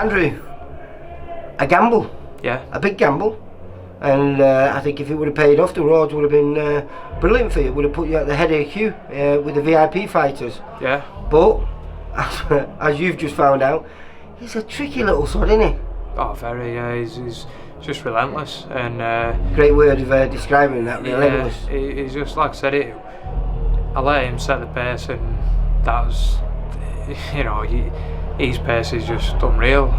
Andrew, a gamble. Yeah. A big gamble. And I think if it would have paid off, the rewards would have been brilliant for you. It would have put you at the head of the queue with the VIP fighters. Yeah. But, as you've just found out, he's a tricky little sod, isn't he? Oh, very. Yeah, he's just relentless. And great word of describing that, relentless. Yeah, he's just, like I said, I let him set the pace, and that was, his pace is just unreal.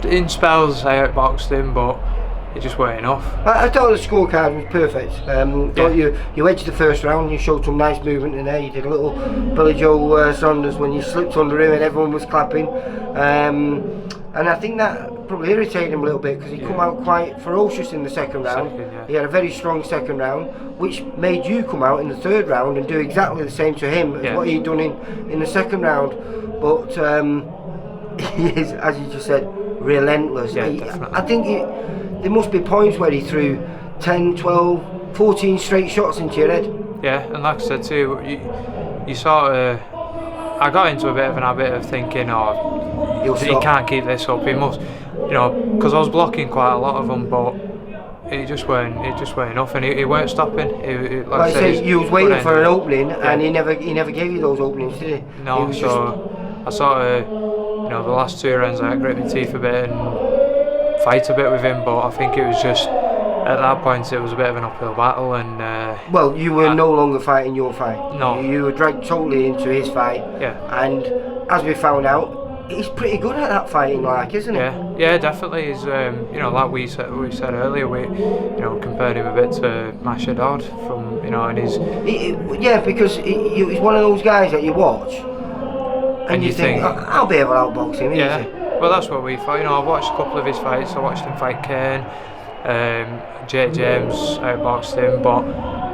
In spells I outboxed him, but it just weren't enough. I thought the scorecard was perfect. You edged the first round, you showed some nice movement in there, you did a little Billy Joe Saunders when you slipped under him and everyone was clapping. And I think that probably irritated him a little bit because he come out quite ferocious in the second round. He had a very strong second round, which made you come out in the third round and do exactly the same to him as what he'd done in the second round. But he is, as you just said, relentless. I think there must be points where he threw 10, 12, 14 straight shots into your head. Yeah, and like I said too, you sort of, I got into a bit of an habit of thinking, he can't keep this up, he must, because I was blocking quite a lot of them, but it just weren't enough, and he weren't stopping. Like I say, you was waiting for an opening, and he never gave you those openings, did he? No, I sort of, the last two rounds I grit my teeth a bit and fight a bit with him, but I think it was just, at that point it was a bit of an uphill battle, and well, you were no longer fighting your fight. No, you were dragged totally into his fight. Yeah. And as we found out, he's pretty good at that fighting, isn't he? Yeah, definitely. He's like we said earlier, we compared him a bit to Mashadad from and he's because he's one of those guys that you watch and you think I'll be able to outbox him. Yeah. Well, that's what we thought. I've watched a couple of his fights. I watched him fight Kane. Jake James outboxed him, but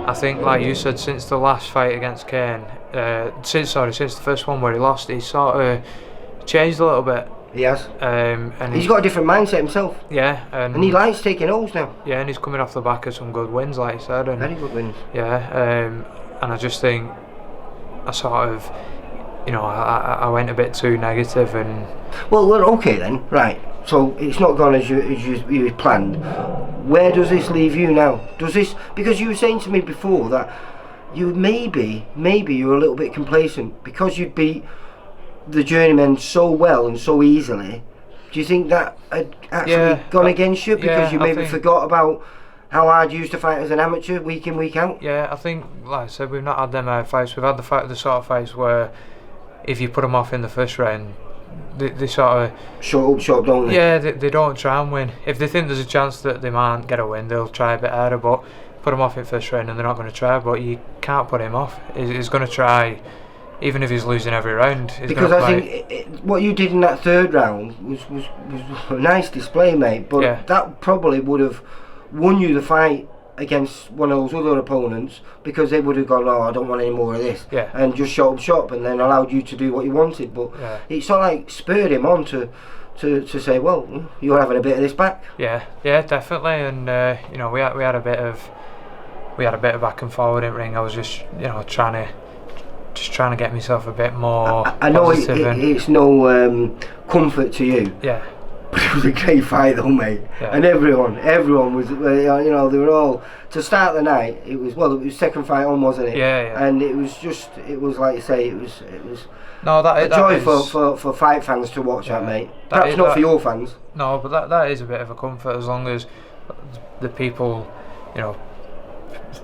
I think, like you said, since the last fight against Kane, since the first one where he lost, he sort of changed a little bit. He has. And he's got a different mindset himself. Yeah. And he likes taking O's now. Yeah, and he's coming off the back of some good wins, like you said. And very good wins. Yeah. And I just think I sort of, I went a bit too negative and. Well, okay then, right. So it's not gone as you planned. Where does this leave you now? Because you were saying to me before that you maybe you were a little bit complacent because you beat the journeyman so well and so easily. Do you think that had actually gone against you because you maybe forgot about how hard you used to fight as an amateur week in, week out? Yeah, I think, like I said, we've not had them fights. We've had the sort of fights where if you put them off in the first round, they sort of shut up, don't they? Yeah, they don't try and win. If they think there's a chance that they might get a win, they'll try a bit harder, but put them off in first round and they're not going to try. But you can't put him off. He's going to try, even if he's losing every round. Because I think what you did in that third round was a nice display, mate, but that probably would have won you the fight against one of those other opponents, because they would have gone, I don't want any more of this, and just shut up shop and then allowed you to do what you wanted. But it sort of like spurred him on to say, well, you're having a bit of this back. Yeah, definitely. And we had a bit of back and forward in the ring. I was just trying to get myself a bit more. I know it's no comfort to you. Yeah. But it was a great fight though, mate. Yeah. And everyone was, they were all, to start the night, it was second fight on, wasn't it? Yeah. And it was like you say, it was a joy for fight fans to watch that, mate. Perhaps not for your fans. No, but that is a bit of a comfort, as long as the people,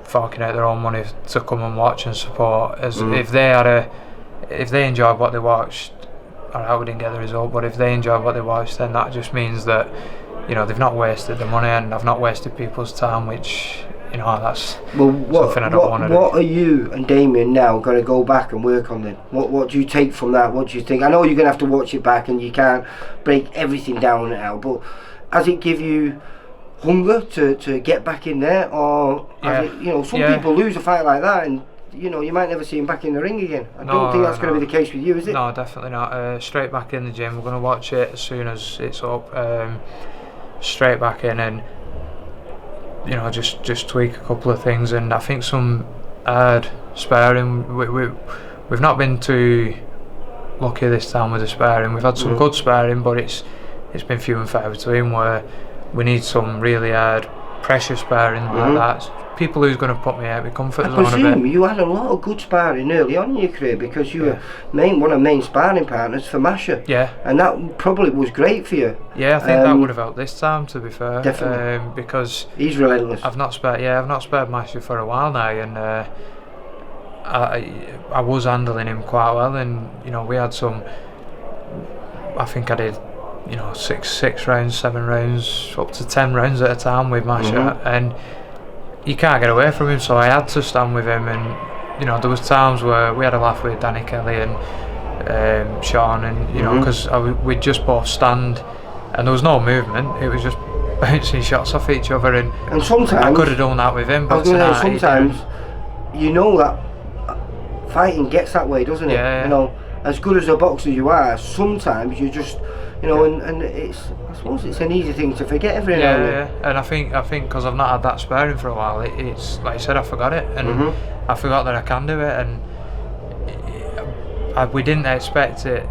forking out their own money to come and watch and support. If they enjoyed what they watched, alright, we didn't get the result, but if they enjoy what they watch, then that just means that they've not wasted the money and I've not wasted people's time, which that's something I don't want to do. What are you and Damien now going to go back and work on then? What do you take from that? What do you think? I know you're going to have to watch it back and you can't break everything down now, but has it give you hunger to get back in there, or some people lose a fight like that and you might never see him back in the ring again. I don't think that's going to be the case with you, is it? No, definitely not. Straight back in the gym. We're going to watch it as soon as it's up. Straight back in and just tweak a couple of things. And I think some hard sparring. We've not been too lucky this time with the sparring. We've had some good sparring, but it's been few and far between, where we need some really hard pressure sparring like that. People who's going to put me out of my comfort zone a bit. I presume you had a lot of good sparring early on in your career, because you were one of the main sparring partners for Masher. Yeah. And that probably was great for you. Yeah, I think that would have helped this time, to be fair. Definitely. Because he's relentless. I've not spared Masher for a while now, and I was handling him quite well, and you know, we had some. I think I did, you know, six rounds, 7 rounds, up to 10 rounds at a time with Masher, and you can't get away from him, so I had to stand with him. And you know, there was times where we had a laugh with Danny Kelly and Sean, and you know, because we'd just both stand and there was no movement, it was just bouncing shots off each other, and sometimes I could have done that with him, but sometimes you know that fighting gets that way, doesn't it? You know, as good as a boxer you are, sometimes you just, you know, and it's, I suppose it's an easy thing to forget every now and then. And I think because I've not had that sparring for a while, it's like I said, I forgot it, and I forgot that I can do it, and we didn't expect it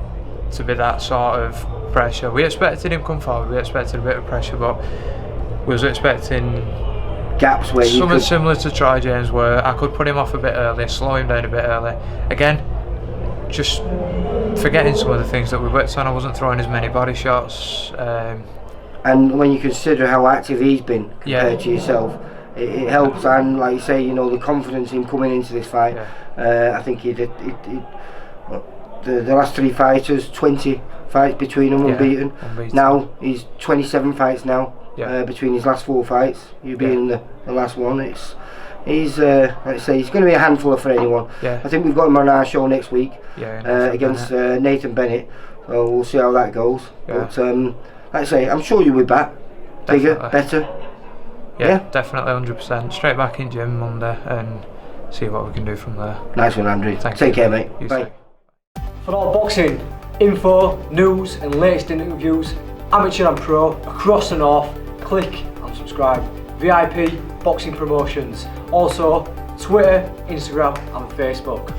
to be that sort of pressure. We expected him to come forward, we expected a bit of pressure, but we was expecting gaps where something similar to Troy James, where I could put him off a bit early, slow him down a bit early. Again, just forgetting some of the things that we worked on. I wasn't throwing as many body shots. And when you consider how active he's been compared to yourself, it helps. And like you say, you know, the confidence in coming into this fight. I think the last 3 fighters, 20 fights between them, unbeaten. Now he's 27 fights now between his last 4 fights. You being the last one, he's like I say, he's going to be a handful for anyone. I think we've got him on our show next week against Nathan Bennett. So we'll see how that goes. But like I say, I'm sure you'll be back, bigger, better. Yeah, definitely, 100%. Straight back in gym Monday and see what we can do from there. Nice one, Andrew. Take care, mate. Bye. For all boxing info, news and latest interviews, amateur and pro, across the north, click and subscribe. VIP Boxing Promotions. Also Twitter, Instagram and Facebook.